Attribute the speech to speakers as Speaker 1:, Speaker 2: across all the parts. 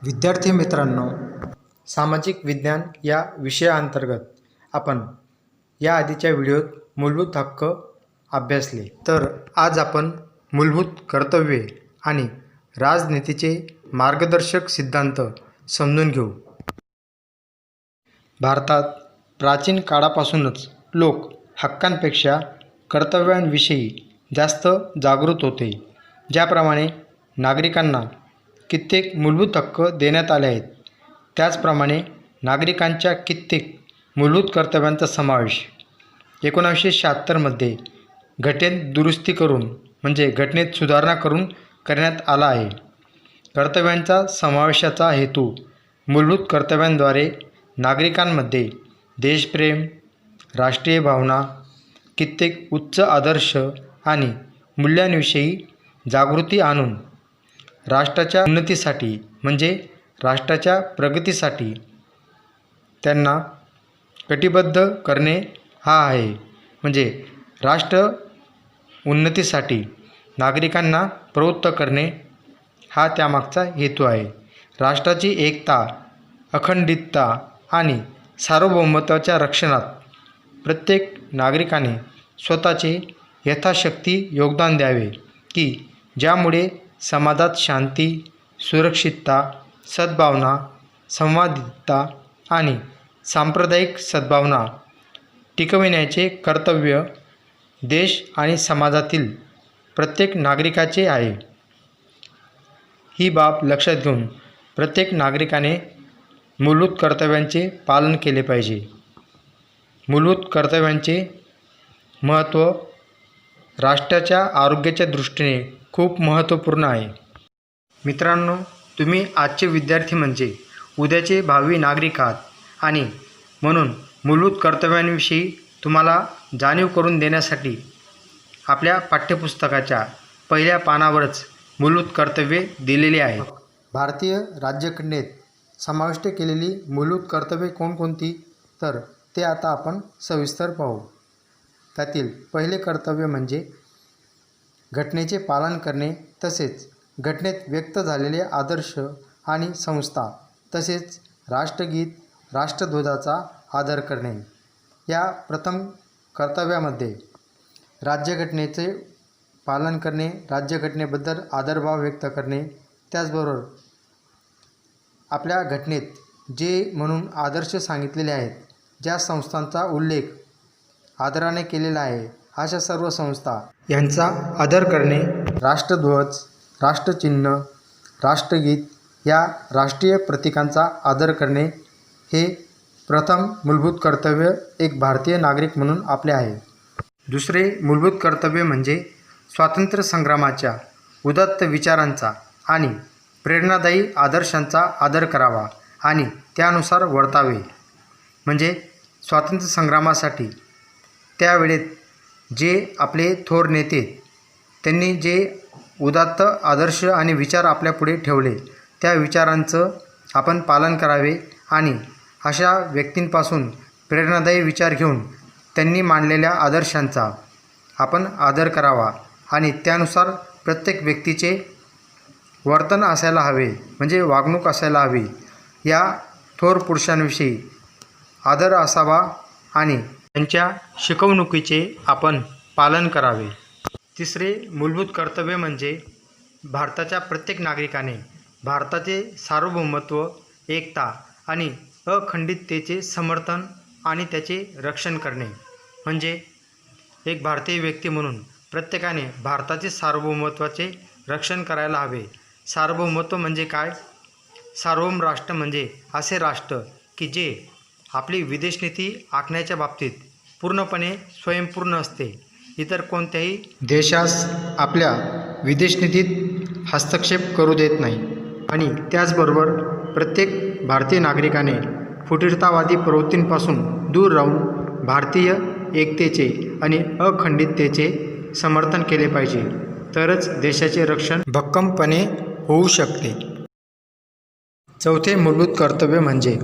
Speaker 1: विद्यार्थी मित्रांनो, सामाजिक विज्ञान या विषयाअंतर्गत आपण या आधीच्या व्हिडिओत मूलभूत हक्क अभ्यासले. तर आज आपण मूलभूत कर्तव्ये आणि राजनीतीचे मार्गदर्शक सिद्धांत समजून घेऊ. भारतात प्राचीन काळापासूनच लोक हक्कांपेक्षा कर्तव्यांविषयी जास्त जागृत होते. ज्याप्रमाणे नागरिकांना कित्येक मूलभूत हक्क देण्यात आले आहेत, त्याचप्रमाणे नागरिकांच्या कित्येक मूलभूत कर्तव्यांचा समावेश 1976 घटनेत दुरुस्ती करून म्हणजे घटनेत सुधारणा करून करण्यात आला आहे. कर्तव्यांचा समावेशाचा हेतू मूलभूत कर्तव्यांद्वारे नागरिकांमध्ये देशप्रेम, राष्ट्रीय भावना, कित्येक उच्च आदर्श आणि मूल्यांविषयी जागृती आणून राष्ट्राच्या उन्नतीसाठी म्हणजे राष्ट्राच्या प्रगतीसाठी त्यांना कटिबद्ध करणे हा आहे. म्हणजे राष्ट्र उन्नतीसाठी नागरिकांना प्रवृत्त करणे हा त्यामागचा हेतू आहे. राष्ट्राची एकता, अखंडितता आणि सार्वभौमत्वाच्या रक्षणात प्रत्येक नागरिकाने स्वतःचे यथाशक्ती योगदान द्यावे की ज्यामुळे समाजात शांती, सुरक्षितता, सद्भावना, संवादितता आणि सांप्रदायिक सद्भावना टिकविण्याचे कर्तव्य देश आणि समाजातील प्रत्येक नागरिकाचे आहे. ही बाब लक्षात घेऊन प्रत्येक नागरिकाने मूलभूत कर्तव्यांचे पालन केले पाहिजे. मूलभूत कर्तव्यांचे महत्त्व राष्ट्राच्या आरोग्याच्या दृष्टीने खूप महत्त्वपूर्ण आहे. मित्रांनो, तुम्ही आजचे विद्यार्थी म्हणजे उद्याचे भावी नागरिक आहात आणि म्हणून मूलभूत कर्तव्यांविषयी तुम्हाला जाणीव करून देण्यासाठी आपल्या पाठ्यपुस्तकाच्या पहिल्या पानावरच मूलभूत कर्तव्ये दिलेली आहेत. भारतीय राज्यघटनेत समाविष्ट केलेली मूलभूत कर्तव्ये कोणकोणती, तर ते आता आपण सविस्तर पाहू. त्यातील पहिले कर्तव्य म्हणजे घटनेचे पालन करणे, तसेच घटनेत व्यक्त झालेले आदर्श आणि संस्था, तसेच राष्ट्रगीत, राष्ट्रध्वजाचा आदर करणे. या प्रथम कर्तव्यामध्ये राज्यघटनेचे पालन करणे, राज्यघटनेबद्दल आदरभाव व्यक्त करणे, त्याचबरोबर आपल्या घटनेत जे म्हणून आदर्श सांगितलेले आहेत, ज्या संस्थांचा उल्लेख आदराने केलेला आहे, अशा सर्व संस्था यांचा आदर करणे, राष्ट्रध्वज, राष्ट्रचिन्ह, राष्ट्रगीत या राष्ट्रीय प्रतीकांचा आदर करणे हे प्रथम मूलभूत कर्तव्य एक भारतीय नागरिक म्हणून आपले आहे. दुसरे मूलभूत कर्तव्य म्हणजे स्वातंत्र्य संग्रामाच्या उदात्त विचारांचा आणि प्रेरणादायी आदर्शांचा आदर करावा आणि त्यानुसार वर्तावे. म्हणजे स्वातंत्र्य संग्रामासाठी त्यावेळेत जे आपले थोर नेते, त्यांनी जे उदात्त आदर्श आणि विचार आपल्यापुढे ठेवले, त्या विचारांचं आपण पालन करावे आणि अशा व्यक्तींपासून प्रेरणादायी विचार घेऊन त्यांनी मांडलेल्या आदर्शांचा आपण आदर करावा आणि त्यानुसार प्रत्येक व्यक्तीचे वर्तन असायला हवे, म्हणजे वागणूक असायला हवी. या थोर पुरुषांविषयी आदर असावा आणि त्यांच्या शिकवणुकीचे आपण पालन करावे. तिसरे मूलभूत कर्तव्य म्हणजे भारताच्या प्रत्येक नागरिकाने भारताचे सार्वभौमत्व, एकता आणि अखंडिततेचे समर्थन आणि त्याचे रक्षण करणे. म्हणजे एक भारतीय व्यक्ती म्हणून प्रत्येकाने भारताचे सार्वभौमत्वाचे रक्षण करायला हवे. सार्वभौमत्व म्हणजे काय? सार्वभौम राष्ट्र म्हणजे असे राष्ट्र की जे आपली विदेश नीती आखण्याच्या बाबतीत पूर्णपणे स्वयंपूर्ण असते. इतर कोणत्याही देशास आपल्या विदेश नीतीत हस्तक्षेप करू देत नाही. आणि त्याचबरोबर प्रत्येक भारतीय नागरिकाने फुटीरतावादी प्रवृत्तींपासून दूर राहून भारतीय एकतेचे आणि अखंडिततेचे समर्थन केले पाहिजे. तरच देशाचे रक्षण भक्कमपणे होऊ शकते. चौथे मूलभूत कर्तव्य म्हणजे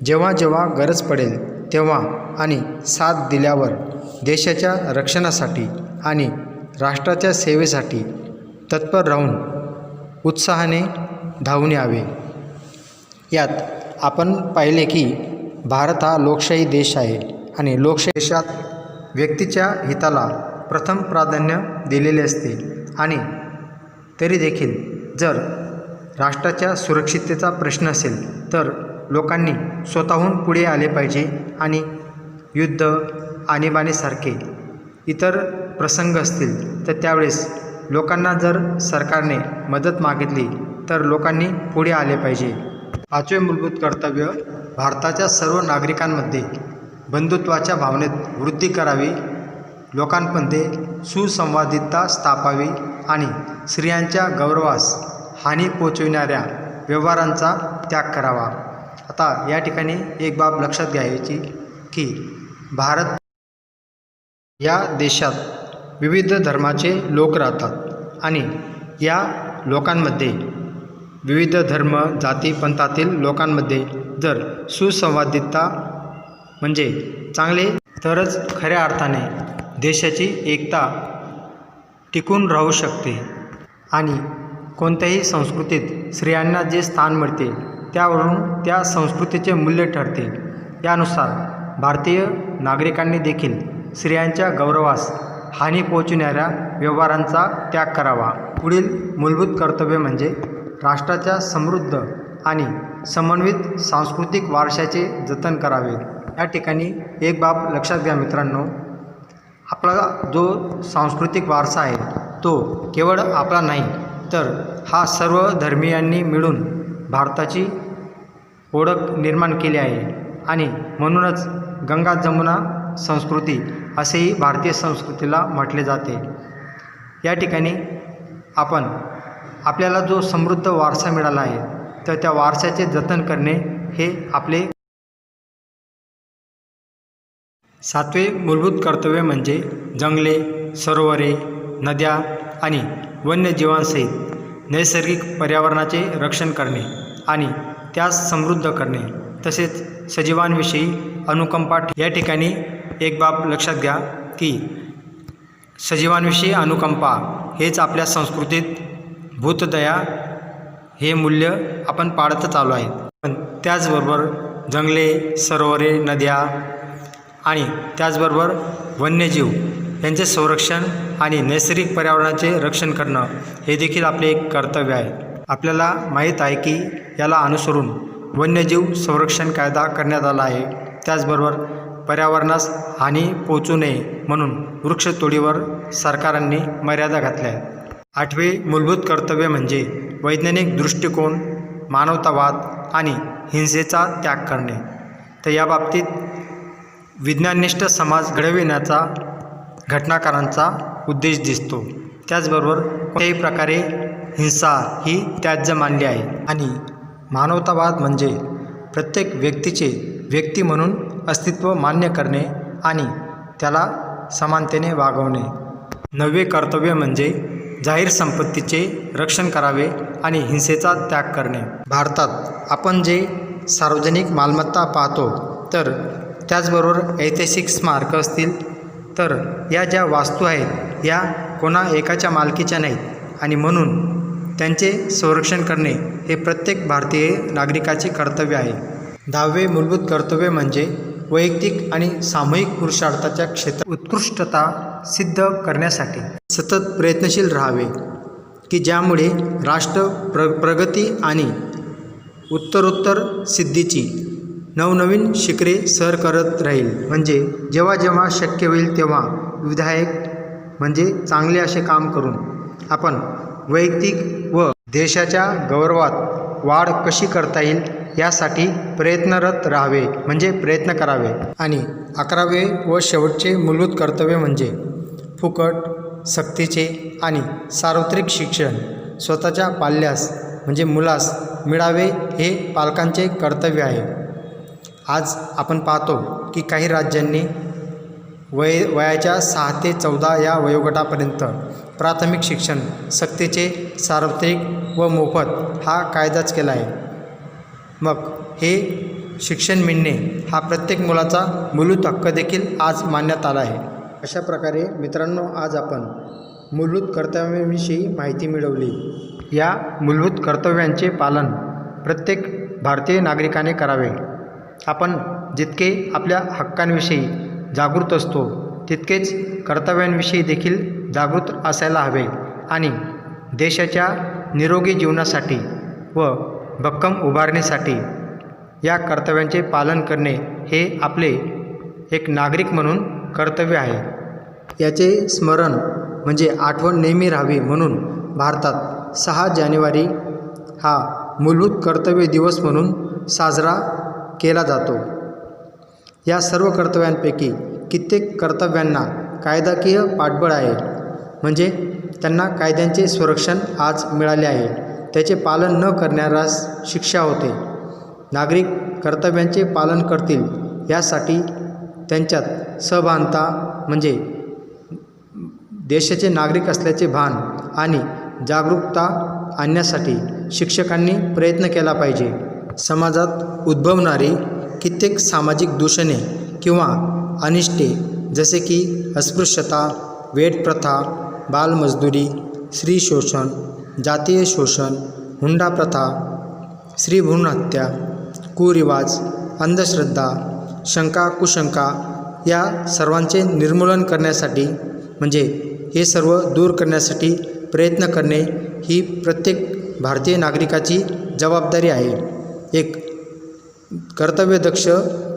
Speaker 1: जेव्हा जेव्हा गरज पडेल तेव्हा आणि साथ दिल्यावर देशाच्या रक्षणासाठी आणि राष्ट्राच्या सेवेसाठी तत्पर राहून उत्साहाने धावून यावे. यात आपण पाहिले की भारत हा लोकशाही देश आहे आणि लोकशाही देशात व्यक्तीच्या हिताला प्रथम प्राधान्य दिलेले असते आणि तरी देखील जर राष्ट्राच्या सुरक्षिततेचा प्रश्न असेल तर लोकांनी स्वतःहून पुढे आले पाहिजे आणि युद्ध आणीबाणीसारखे इतर प्रसंग असतील तर त्यावेळेस लोकांना जर सरकारने मदत मागितली तर लोकांनी पुढे आले पाहिजे. पाचवे मूलभूत कर्तव्य, भारताच्या सर्व नागरिकांमध्ये बंधुत्वाच्या भावनेत वृद्धी करावी, लोकांमध्ये सुसंवादितता स्थापावी आणि स्त्रियांच्या गौरवास हानी पोचविणाऱ्या व्यवहारांचा त्याग करावा. आता या ठिकाणी एक बाब लक्षात घ्यायची की भारत या देशात विविध धर्माचे लोक राहतात आणि या लोकांमध्ये विविध धर्म जाती पंथातील लोकांमध्ये जर सुसंवादितता म्हणजे चांगले तरच खऱ्या अर्थाने देशाची एकता टिकून राहू शकते आणि कोणत्याही संस्कृतीत स्त्रियांना जे स्थान मिळते त्यावरून त्या संस्कृतीचे मूल्य ठरते. यानुसार भारतीय नागरिकांनी देखील स्त्रियांच्या गौरवास हानी पोचविणाऱ्या व्यवहारांचा त्याग करावा. पुढील मूलभूत कर्तव्य म्हणजे राष्ट्राच्या समृद्ध आणि समन्वित सांस्कृतिक वारशाचे जतन करावे. या ठिकाणी एक बाब लक्षात घ्या मित्रांनो, आपला जो सांस्कृतिक वारसा आहे तो केवळ आपला नाही तर हा सर्व धर्मीयांनी मिळून भारताची ओळख निर्माण केली आहे आणि म्हणूनच गंगा जमुना संस्कृती असेही भारतीय संस्कृतीला म्हटले जाते. या ठिकाणी आपल्याला जो समृद्ध वारसा मिळाला आहे तर त्या वारशाचे जतन करणे हे आपले. सातवे मूलभूत कर्तव्य म्हणजे जंगले, सरोवरे, नद्या आणि वन्यजीवांसहित नैसर्गिक पर्यावरणाचे रक्षण करणे आणि त्यास समृद्ध करणे तसेच सजीवांविषयी अनुकंपा. या ठिकाणी एक बाब लक्षात घ्या की सजीवांविषयी अनुकंपा हेच आपल्या संस्कृतीत भूतदया हे मूल्य आपण पाळतच आलो आहे. पण त्याचबरोबर जंगले, सरोवरे, नद्या आणि त्याचबरोबर वन्यजीव यांचे संरक्षण आणि नैसर्गिक पर्यावरणाचे रक्षण करणं हे देखील आपले एक कर्तव्य आहे. आपल्याला माहीत आहे की याला अनुसरून वन्यजीव संरक्षण कायदा करण्यात आला आहे. त्याचबरोबर पर्यावरणास हानी पोचू नये म्हणून वृक्षतोडीवर सरकारांनी मर्यादा घातल्या आहेत. आठवे मूलभूत कर्तव्य म्हणजे वैज्ञानिक दृष्टिकोन, मानवतावाद आणि हिंसेचा त्याग करणे. तर या बाबतीत विज्ञाननिष्ठ समाज घडविण्याचा घटनाकारांचा उद्देश दिसतो. त्याचबरोबर कोणत्याही प्रकारे हिंसा ही त्याज्य मानली आहे आणि मानवतावाद म्हणजे प्रत्येक व्यक्तीचे व्यक्ती म्हणून अस्तित्व मान्य करणे आणि त्याला समानतेने वागवणे. नववे कर्तव्य म्हणजे जाहीर संपत्तीचे रक्षण करावे आणि हिंसेचा त्याग करणे. भारतात आपण जे सार्वजनिक मालमत्ता पाहतो तर त्याचबरोबर ऐतिहासिक स्मारकं असतील तर या ज्या वास्तू आहेत या कोणा एकाच्या मालकीच्या नाहीत आणि म्हणून त्यांचे संरक्षण करणे हे प्रत्येक भारतीय नागरिकाचे कर्तव्य आहे. दहावे मूलभूत कर्तव्य म्हणजे वैयक्तिक आणि सामूहिक पुरुषार्थाच्या क्षेत्रात उत्कृष्टता सिद्ध करण्यासाठी सतत प्रयत्नशील राहावे की ज्यामुळे राष्ट्र प्रगती आणि उत्तरोत्तर सिद्धीची नवनवीन शिखरे सर करत राहील. म्हणजे जेव्हा जेव्हा शक्य होईल तेव्हा विधायक म्हणजे चांगले असे काम करून आपण वैयक्तिक व देशाच्या गौरवात वाढ कशी करता येईल यासाठी प्रयत्नरत राहावे म्हणजे प्रयत्न करावे. आणि 11वे व शेवटचे मूलभूत कर्तव्य म्हणजे फुकट, सक्तीचे आणि सार्वत्रिक शिक्षण स्वतःच्या पाल्यास म्हणजे मुलास मिळावे हे पालकांचे कर्तव्य आहे. आज आपण पाहतो की काही राज्यांनी वयाच्या 6 ते 14 या वयोगटापर्यंत प्राथमिक शिक्षण सक्तीचे, सार्वत्रिक व मोफत हा कायदाच केला आहे. मग हे शिक्षण मिळणे हा प्रत्येक मुलाचा मूलभूत हक्क देखील आज मानण्यात आला आहे. अशा प्रकारे मित्रांनो आज आपण मूलभूत कर्तव्यांविषयी माहिती मिळवली. या मूलभूत कर्तव्यांचे पालन प्रत्येक भारतीय नागरिकाने करावे. आपण जितके आपल्या हक्कांविषयी जागृत असतो तितकेच कर्तव्यांविषयी देखील जागृत असायला हवे आणि देशाच्या निरोगी जीवनासाठी व भक्कम उभारणीसाठी या कर्तव्यांचे पालन करणे हे आपले एक नागरिक म्हणून कर्तव्य आहे. याचे स्मरण म्हणजे आठवण नेहमी राहावी म्हणून भारतात 6 जानेवारी हा मूलभूत कर्तव्य दिवस म्हणून साजरा केला जातो. या सर्व कर्तव्यांपैकी कित्येक कर्तव्यांना कायदाकीय पाठबळ आहे, म्हणजे त्यांना कायद्यांचे संरक्षण आज मिळाले आहे. त्याचे पालन न करणाऱ्यास शिक्षा होते. नागरिक कर्तव्यांचे पालन करतील यासाठी त्यांच्यात सहभानता म्हणजे देशाचे नागरिक असल्याचे भान आणि जागरूकता आणण्यासाठी शिक्षकांनी प्रयत्न केला पाहिजे. समाजात उद्भवणारी कित्येक सामाजिक दूषणे किंवा अनिष्टे जसे की अस्पृश्यता, वेड प्रथा, बालमजदुरी, स्त्री शोषण, जातीय शोषण, हुंडा प्रथा, स्त्रीभ्रूण हत्या, कुरिवाज, अंधश्रद्धा, शंका कुशंका या सर्वांचे निर्मूलन करण्यासाठी म्हणजे हे सर्व दूर करण्यासाठी प्रयत्न करणे ही प्रत्येक भारतीय नागरिकाची जबाबदारी आहे. एक कर्तव्यदक्ष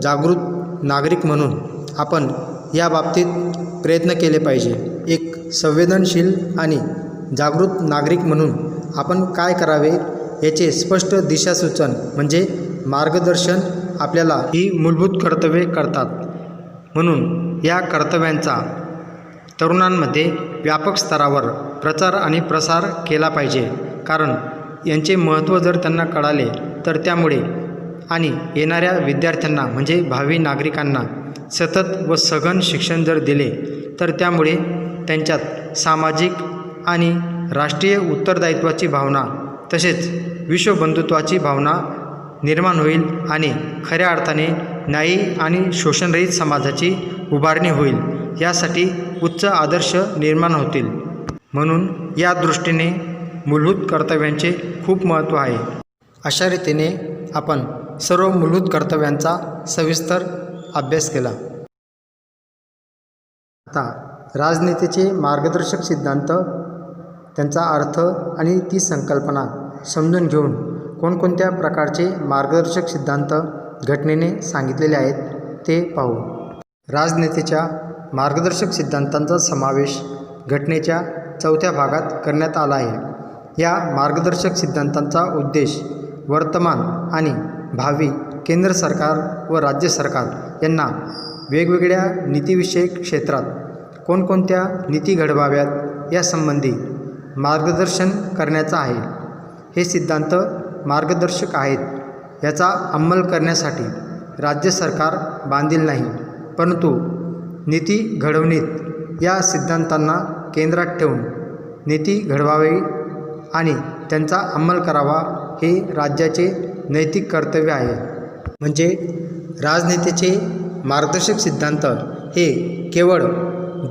Speaker 1: जागृत नागरिक म्हणून आपण या बाबतीत प्रयत्न केले पाहिजे. एक संवेदनशील आणि जागृत नागरिक म्हणून आपण काय करावे याचे स्पष्ट दिशासूचन म्हणजे मार्गदर्शन आपल्याला ही मूलभूत कर्तव्ये करतात. म्हणून या कर्तव्यांचा तरुणांमध्ये व्यापक स्तरावर प्रचार आणि प्रसार केला पाहिजे. कारण यांचे महत्त्व जर त्यांना कळाले तर त्यामुळे आणि येणाऱ्या विद्यार्थ्यांना म्हणजे भावी नागरिकांना सतत व सघन शिक्षण जर दिले तर त्यामुळे त्यांच्यात सामाजिक आणि राष्ट्रीय उत्तरदायित्वाची भावना तसेच विश्वबंधुत्वाची भावना निर्माण होईल आणि खऱ्या अर्थाने न्यायी आणि शोषणरहित समाजाची उभारणी होईल. यासाठी उच्च आदर्श निर्माण होतील. म्हणून या दृष्टीने मूलभूत कर्तव्यांचे खूप महत्त्व आहे. अशा रीतीने आपण सर्व मूलभूत कर्तव्यांचा सविस्तर अभ्यास केला. आता राजनीतीचे मार्गदर्शक सिद्धांत, त्यांचा अर्थ आणि ती संकल्पना समजून घेऊन कोणकोणत्या प्रकारचे मार्गदर्शक सिद्धांत घटनेने सांगितलेले आहेत ते पाहू. राजनीतीच्या मार्गदर्शक सिद्धांतांचा समावेश घटनेच्या 4थ्या भागात करण्यात आला आहे. या मार्गदर्शक सिद्धांतांचा उद्देश वर्तमान आणि भावी केंद्र सरकार व राज्य सरकार यांना वेगवेगळ्या नीतिविषयक क्षेत्रात कोणकोणत्या नीती घडवाव्यात यासंबंधी मार्गदर्शन करण्याचा आहे. हे सिद्धांत मार्गदर्शक आहेत. याचा अंमल करण्यासाठी राज्य सरकार बांधील नाही, परंतु नीती घडवणीत या सिद्धांतांना केंद्रात ठेवून नीती घडवावी आणि त्यांचा अंमल करावा हे राज्याचे नैतिक कर्तव्य आहे. म्हणजे राजनीतीचे मार्गदर्शक सिद्धांत हे केवळ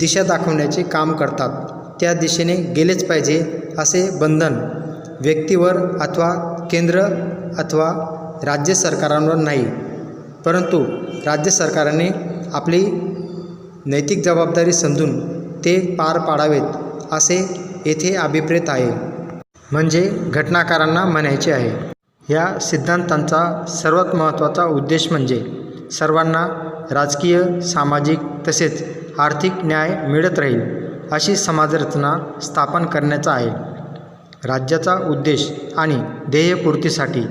Speaker 1: दिशा दाखवण्याचे काम करतात. त्या दिशेने गेलेच पाहिजे असे बंधन व्यक्तीवर अथवा केंद्र अथवा राज्य सरकारांवर नाही, परंतु राज्य सरकारने आपली नैतिक जबाबदारी समजून ते पार पाडावेत असे येथे अभिप्रेत आहे. म्हणजे घटनाकारांना म्हणायचे आहे. या सिद्धांतांचा सर्वात महत्त्वाचा उद्देश म्हणजे सर्वांना राजकीय, सामाजिक तसेच आर्थिक न्याय मिळत राहील अशी समाजरचना स्थापन करण्याचा आहे. राज्याचा उद्देश आणि ध्येयपूर्तीसाठी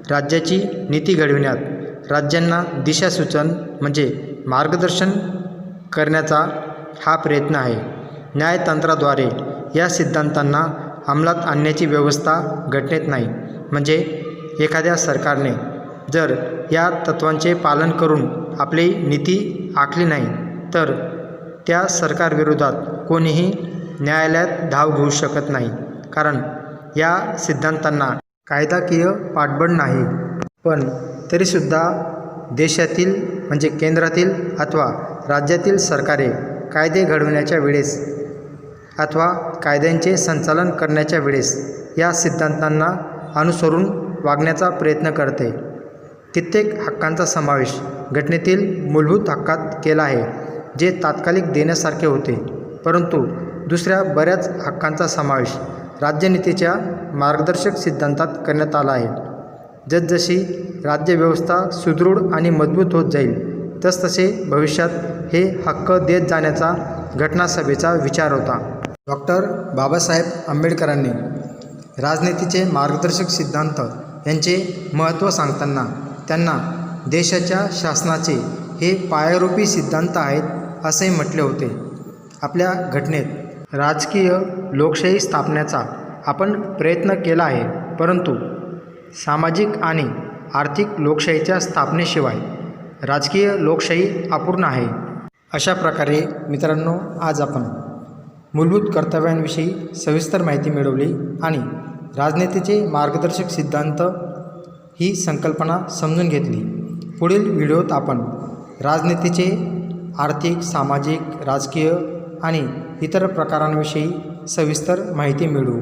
Speaker 1: राज्याची नीती घडविण्यात राज्यांना दिशासूचन म्हणजे मार्गदर्शन करण्याचा हा प्रयत्न आहे. न्यायतंत्राद्वारे या सिद्धांतांना अंमलात आणण्याची व्यवस्था घटनेत नाही. म्हणजे एखाद्या सरकारने जर या तत्त्वांचे पालन करून आपली नीती आखली नाही तर त्या सरकारविरोधात कोणीही न्यायालयात धाव घेऊ शकत नाही. कारण या सिद्धांतांना कायदाकीय पाठबळ नाही. पण तरीसुद्धा देशातील म्हणजे केंद्रातील अथवा राज्यातील सरकारे कायदे घडवण्याच्या वेळेस अथवा कायद्यांचे संचालन करण्याच्या वेळेस या सिद्धांतांना अनुसरून वागण्याचा प्रयत्न करते. कित्येक हक्कांचा समावेश घटनेतील मूलभूत हक्कात केला आहे, जे तात्कालिक देण्यासारखे होते, परंतु दुसऱ्या बऱ्याच हक्कांचा समावेश राज्यनीतीच्या मार्गदर्शक सिद्धांतात करण्यात आला आहे. जसजशी राज्यव्यवस्था सुदृढ आणि मजबूत होत जाईल, तसतसे भविष्यात हे हक्क देत जाण्याचा घटनासभेचा विचार होता. डॉक्टर बाबासाहेब आंबेडकरांनी राजनीतीचे मार्गदर्शक सिद्धांत यांचे महत्त्व सांगताना त्यांना देशाच्या शासनाचे हे पायारूपी सिद्धांत आहेत असे म्हटले होते. आपल्या घटनेत राजकीय लोकशाही स्थापण्याचा आपण प्रयत्न केला आहे, परंतु सामाजिक आणि आर्थिक लोकशाहीच्या स्थापनेशिवाय राजकीय लोकशाही अपूर्ण आहे. अशा प्रकारे मित्रांनो, आज आपण मूलभूत कर्तव्यांविषयी सविस्तर माहिती मिळवली आणि राजनीतीचे मार्गदर्शक सिद्धांत ही संकल्पना समजून घेतली. पुढील व्हिडिओत आपण राजनीतीचे आर्थिक, सामाजिक, राजकीय आणि इतर प्रकारांविषयी सविस्तर माहिती मिळवू.